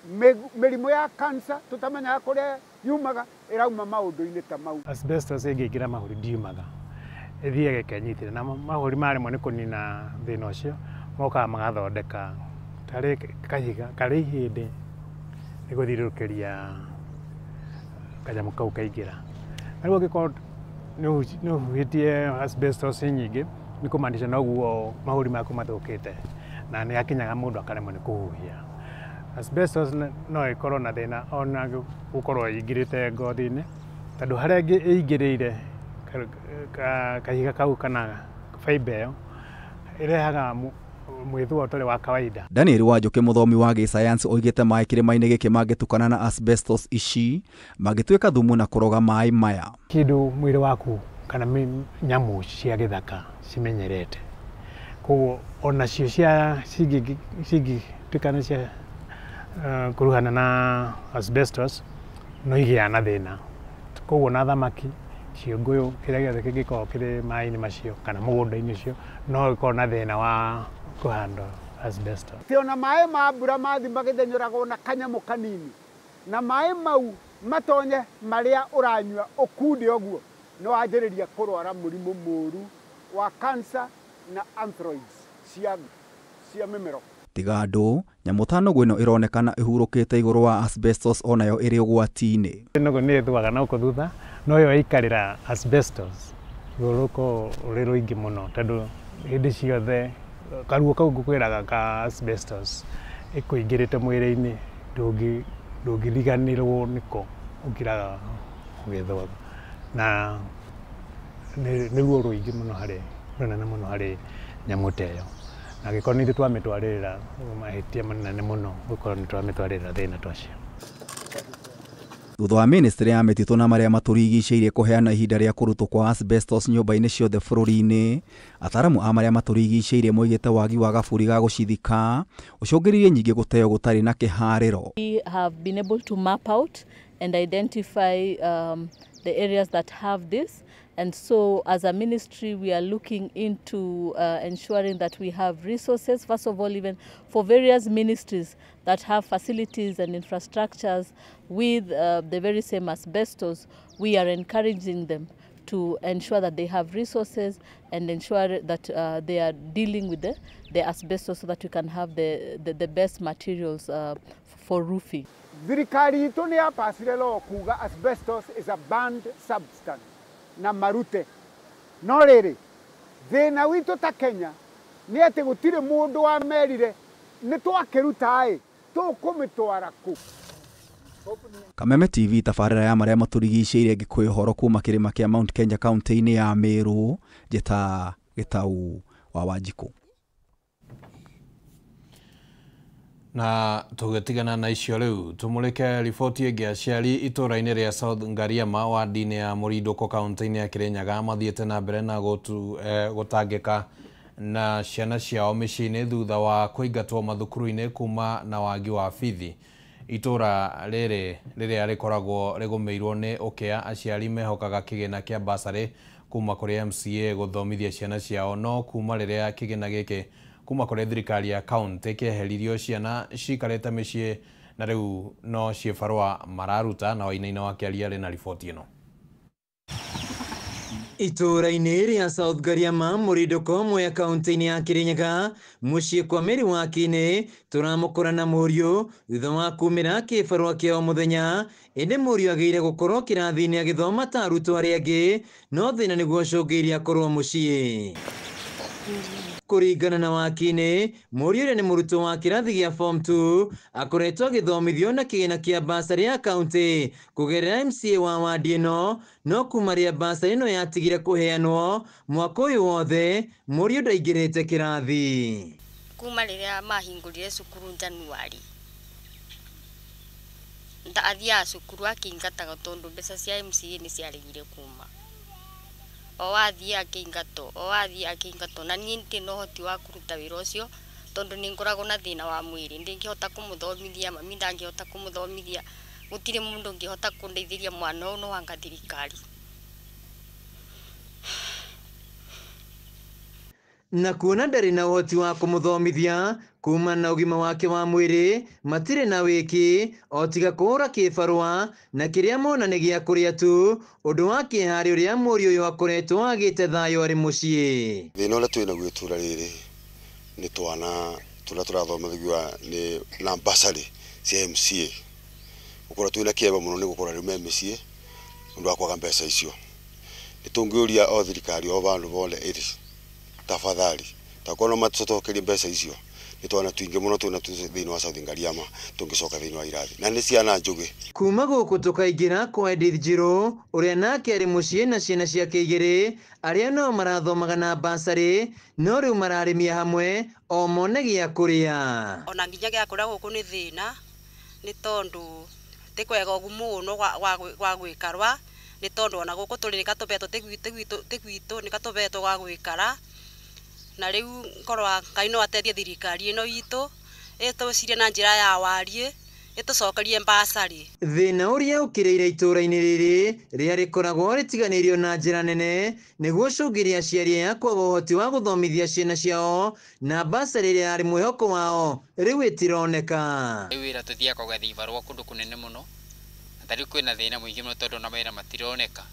mĩrimũ ya cancer tũtamenyaga kũrĩa yumaga ĩrauma maũndũ-inĩ ta mau. Asbestos ĩngĩingĩra mahũri ndiumaga, ĩthiaga ĩkenyitĩra na mahũri marĩmwe nĩ kũnina thĩna ũcio mokaga magathondeka tarĩ kahiga karĩ ihĩndĩ nĩ gũthiũrũrũkĩria kanyamũ kau kaingĩra. Nĩguo ũngĩkorwo nĩ ũhuhĩtie asbestos nyingĩ nĩ kũmaanisha noguo mahũri maku mathũkĩte na nĩ akinyaga mũndũ akaremwo nĩ kũhuhia. Asbestos no ĩkorwo na thĩna ona gũkorwo ĩingĩrĩte ngothi-inĩ, tondũ harĩa ĩingĩrĩire kahiga kau kana fiber ĩyo ĩrehaga mwĩthũa ũtarĩ wa kawaida. Daniel Wanjũkĩ mũthomi wa gĩsayansi oigĩte maĩ kĩrĩma-inĩ gĩkĩ mangĩtukana na asbestos ici mangĩtuĩka thumu na kũroga maĩ maya. Kĩndũ mwĩrĩ waku kana nyamũ cia gĩthaka cimenyerete, koguo onacio cingĩtuĩka nĩ cia kuruhana na asbestos no igĩaga na thĩna. Koguo na thamaki ciũngũyũ kĩrĩa gĩothe kĩngĩkorwo kĩrĩ maĩ-inĩ macio kana mũgũnda-inĩ ũcio no gĩkorwo na thĩna wa kũhandwo asbestos. Ona maĩ ma mbura mathi magĩthenyũragwo na kanyamũ kanini na maĩ mau matonye marĩa ũranyua ũkunde ũguo no wanjĩrĩria kũrwara mũrimũ mũru wa cancer na anthroids cia mĩmero. Tiga andũ, nyamũ ta nũgũ ĩno ĩronekana ĩhurũkĩte igũrũ wa asbestos onayo ĩrĩ ũgwati-inĩ. Nũgũ nĩ ĩthũaga na gũkũ thutha no yo ĩikarĩra asbestos igũrũ rũrĩ rũingĩ mũno, tondũ hĩndĩ ciothe karuo kau ngũkwĩraga ka asbestos ĩkũingĩrĩte mwĩrĩ-inĩ ndũngĩriganĩrwo nĩko ũkiraga gwĩthũa, na nĩruo rũingĩ mũno rũnene mũno harĩ nyamũ ta ĩyo. Na gĩkorwo nĩ twamĩtwarĩrĩra mahĩtia manene mũno gũkorwo nĩ twamĩtwarĩrĩra thĩna twacio. Thutha wa ministry ya mĩtitũ na marĩa matũrigicĩirie kũheana ihinda rĩa kũrutwo kwa asbestos nyũmba-inĩ ciothe bũrũri-inĩ, ataaramu a marĩa matũrigicĩirie moigĩte wagi wa gaburi ga gũcithika ũcũngĩrĩirie nyingĩ gũteo gũtarĩ na kĩharĩro. We have been able to map out and identify the areas that have this. And so as a ministry, we are looking into ensuring that we have resources, first of all, even for various ministries that have facilities and infrastructures with the very same asbestos. We are encouraging them to ensure that they have resources and ensure that they are dealing with the asbestos so that we can have the best materials for roofing. Thirikari itu ni yapasire law kuga asbestos is a banned substance na marute. No riri, thina witu ta Kenya ni ati gutire mundu wa merire ni twakiruta tukumitwara ku. Kameme TV tabarĩra ya marĩa matũrigicĩirie ngĩkwĩ ũhoro kuma kĩrĩma kĩa Mount Kenya kaunti-inĩ ya Meru njeta Gĩtaũ wa Wanjikũ. Na tũgĩtigana na icio rĩu tũmũrĩke riboti ĩngĩ aciari itũũra-inĩ rĩa South Ngariama wadi-inĩ ya Mũrindũko kaunti-inĩ ya Kĩrĩnyaga mathiĩte na mbere na gũtangĩka na ciana ciao mĩciĩ-inĩ thutha wa kũingatwo mathukuru-inĩ kuma na wagi wa bithi. Itũũra rĩrĩa rĩkoragwo rĩgũmĩirwo nĩ ũkĩa, aciari mehokaga kĩgĩna kĩa basarĩ kuma kũrĩ MCA gũthomithia ciana ciao, no kuma rĩrĩa kĩgĩna gĩkĩ kuma kũrĩ thirikari ya kaunti kĩeheririo, ciana cikarĩte mĩciĩ na rĩu no ciĩbarũa mararuta. Na Wainaina wa Kĩaria arĩ na riboti ĩno. Itũũra-inĩ rĩa South Ngariama Mũrindũko Mwea kaunti-inĩ ya Kĩrĩnyaga mũciĩ kwa Mary Wakinĩ tũramũkora na mũriũ thutha wa kumĩra kĩbarũa kĩa o mũthenya, ĩndĩ mũriũ agĩire gũkorwo kĩrathi-inĩ agĩthoma ta arutwo arĩa angĩ, no thĩna nĩguo ũcũngĩrĩirie akorwo mũciĩ. Kũringana na Wakinĩ, mũriũ ũrĩa nĩ mũrutwo wa kĩrathi gĩa form 2 akoretwo agĩthomithio na kĩgĩna kĩa basarĩ ya kaunti kũgerera MCA wa wadi ĩno, no kuma rĩrĩa basarĩ ĩno yatigire kũheanwo mwaka ũyũ wothe mũriũ ndaingĩrĩte kĩrathi. Kuma rĩrĩa mahingũrire cukuru Januari, athiaga cukuru akĩingataga tondũ mbeca cia MCA nĩ ciaregire kuma. O wathiĩ akĩingatwo na niĩ ndĩ na ũhoti wa kũruta wĩra ũcio tondũ nĩ ngoragwo na thĩna wa mwĩrĩ, ndingĩhota kũmũthomithia, mami ndangĩhota kũmũthomithia, gũtirĩ mũndũ ũngĩhota kũndeithĩria mwana ũyũ, no anga thirikari. Na kuona ndarĩ na ũhoti wa kũmũthomithia kuma na ũgima wake wa mwĩrĩ, matirĩ na wĩki o tiga kũhũra kĩbarũa na kĩrĩa mona nĩ gĩa kũrĩa tu, ũndũ wa kĩharĩ ũrĩa mũriũ ũyũ akoretwo agĩte thayũ arĩ mũciĩ. Thĩna ũrĩa twĩ naguo itũũra rĩrĩ nĩ twana tũrĩa tũrathomithio na basarĩ cia MCA. Gũkorwo twĩ na kĩeba mũno nĩ gũkorwo rĩu me mĩciĩ ũndũ wa kwaga mbeca icio. Nĩ tũngĩũria o thirikari o bandũ bothe ĩrĩ tafadhali takorwo matũcokerie mbeca icio, nĩ twana tuingĩ mũno twĩna thĩinĩ wa South Ngariama tũngĩcoka thĩinĩ wa irathi, na nĩ ciana njũgĩ. Kuma gũkũ tũkaingĩra kwa Edith Njirũ ũrĩa nake arĩ mũciĩ na ciana ciake igĩrĩ, arĩa no marathomaga na basarĩ, no rĩu mararĩmia hamwe o mone gĩa kũrĩa. Ona nginya gĩa kũrĩa gũkũ nĩ thĩna, nĩ tondũ ti kwega ũguo mũno wa gwĩkarwa, nĩ tondũ ona gũkũ tũrĩ katũbetwo tĩgwitũ nĩ katũbetwo gwa gwĩkara, na rĩu ngorwa Ngai no ateithie thirikari ĩno itũ ĩtũcirie na njĩra ya wariĩ, ĩtũcokerie basarĩ. Thĩna ũrĩa ũkĩrĩire itũũra-inĩ rĩrĩ rĩrĩa rĩkoragwo rĩtiganĩirio na njĩra nene nĩguo cũngĩrĩria aciari aya kwaga ũhoti wa gũthomithia ciana ciao, na basarĩ ĩrĩa yarĩ mwĩhoko wao rĩu ĩtironeka. Rĩu wĩra tũthiaga kũgetha ibarũa kũndũ kũnene mũno, na rĩu kwĩna thĩna mũingĩ mũno tondũ na wĩra matironeka.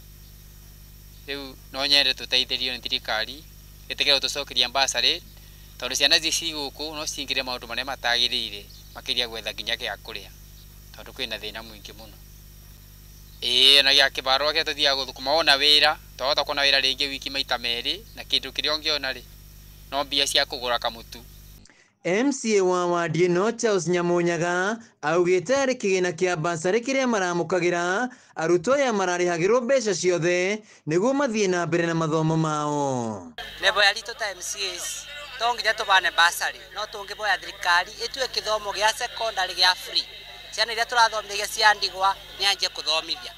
Rĩu no nyende tũteithĩrio nĩ thirikari ĩtĩkĩrwo tũcokeria basarĩ, tondũ ciana ici gũkũ no cingĩre maũndũ marĩa matagĩrĩire makĩria gwetha nginya gĩa kũrĩa tondũ kwĩna thĩna mũingĩ mũno. Na gĩa kĩbarũa kĩa tũthiaga gũthũkũma ona wĩra, twahota kuona wĩra rĩngĩ wiki maita merĩ, na kĩndũ kĩrĩa ũngĩona rĩ no mbia cia kũgũra kamũtu. MCA wa wadi ĩno Charles Nyamunyaga augĩte arĩ kĩgĩna kĩa basarĩ kĩrĩa maramũkagĩra, arutwo aya mararĩhagĩrwo mbeca ciothe nĩguo mathiĩ na mbere na mathomo mao. Neboya ritũ ta MCAs to nginya tũbane basarĩ, no tũngĩboya thirikari ĩtue kĩthomo gĩa secondary gĩa free. Ciana iria tũrathomithagia cia ndigwa nĩ anjie kũthomithia.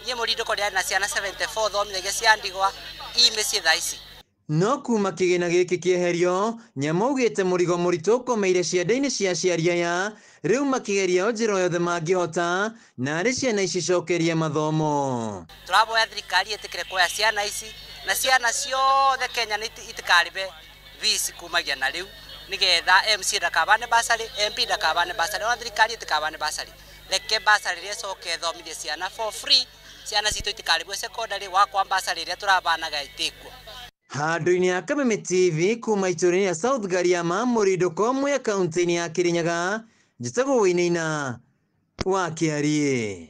Niĩ Mũrindũko ndĩrarĩ na ciana 74 thomithagia cia ndigwa i mĩciĩ thaa ici. No kuma kĩgĩna gĩkĩ kĩeherio, Nyamougĩte mũrigo mũritũ ũkomeire ciande-inĩ cia aciari aya, rĩu makĩgeria o njĩra yothe mangĩhota na arĩ ciana ici cokerie mathomo. Tũraboya thirikari ĩtĩkĩre kuoya ciana ici na ciana ciothe Kenya itikarĩbe fees kumagia na rĩu, nĩgetha MC ndakabane basarĩ, MP ndakabane basarĩ, ona thirikari ĩtĩkabane basarĩ. Reke basarĩ rĩcoke thomithie ciana for free, ciana citũ itikarĩbwo secondary wa kwambasa rĩrĩa turabanaga itikwo. Handũ-inĩ ya Kameme TV kuma itũũra-inĩ ya South Gariama Mũrindũko ya kaunti-inĩ ya Kirinyaga, njĩtagwo Wainaina wa Kĩarie.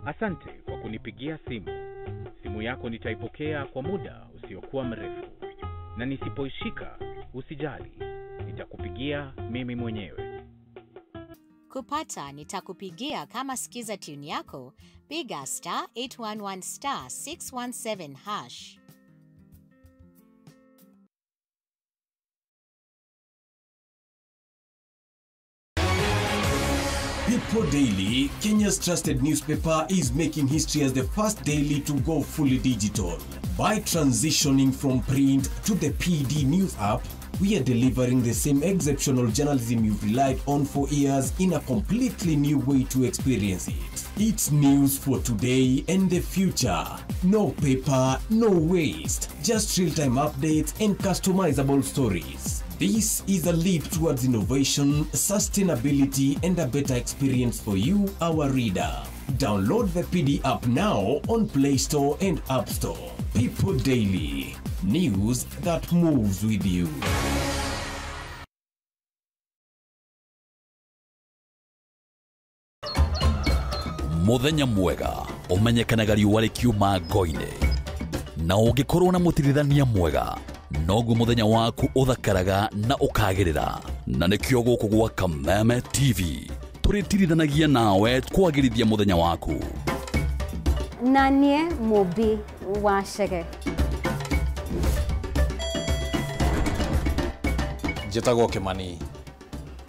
Asante kwa kunipigia simu. Simu yako nitaipokea kwa muda usiokuwa mrefu. Na nisipoishika, usijali. Nitakupigia mimi mwenyewe. Kupata nitakupigia kama sikiza tune yako, piga *811*617#. People Daily, Kenya's trusted newspaper, is making history as the first daily to go fully digital. By transitioning from print to the PD News app, we are delivering the same exceptional journalism you've relied on for years in a completely new way to experience it. It's news for today and the future. No paper, no waste. Just real-time updates and customizable stories. This is a leap towards innovation, sustainability, and a better experience for you, our reader. Download the PD app now on Play Store and App Store. People Daily. News that moves with you. Muthenya mwega umenyekanaga riũa rĩkiuma ngo-inĩ, na ũngĩkorwo na mũtirithania mwega noguo muthenya waku uthakaraga na ukagirira. Na nikio guku gwa Kameme TV tũrĩtirithanagia nawe kwagĩrithia muthenya waku. Na niĩ Mũmbi wa Chege. Njĩtagwo Kĩmani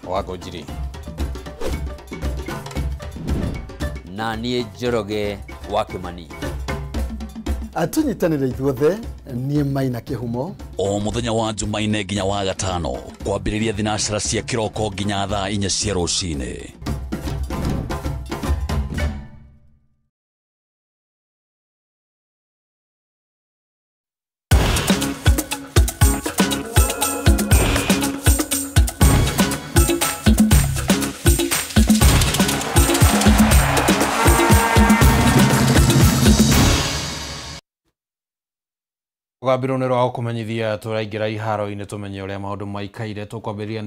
wa Ngũnjiri. Na niĩ Njoroge wa Kĩmani. Atunyitanĩre ithuothe niĩ Maina Kĩhumo. O muthenya wa Jumaine nginya wa Gatano kwambĩrĩria thinacara cia kĩroko nginya thaa 4 cia rũcinĩ. Gabiro nero au kumenyithia turaingira iharo-inĩ tumenye ũrĩa maũndũ maikaire. Tũkwambĩrĩria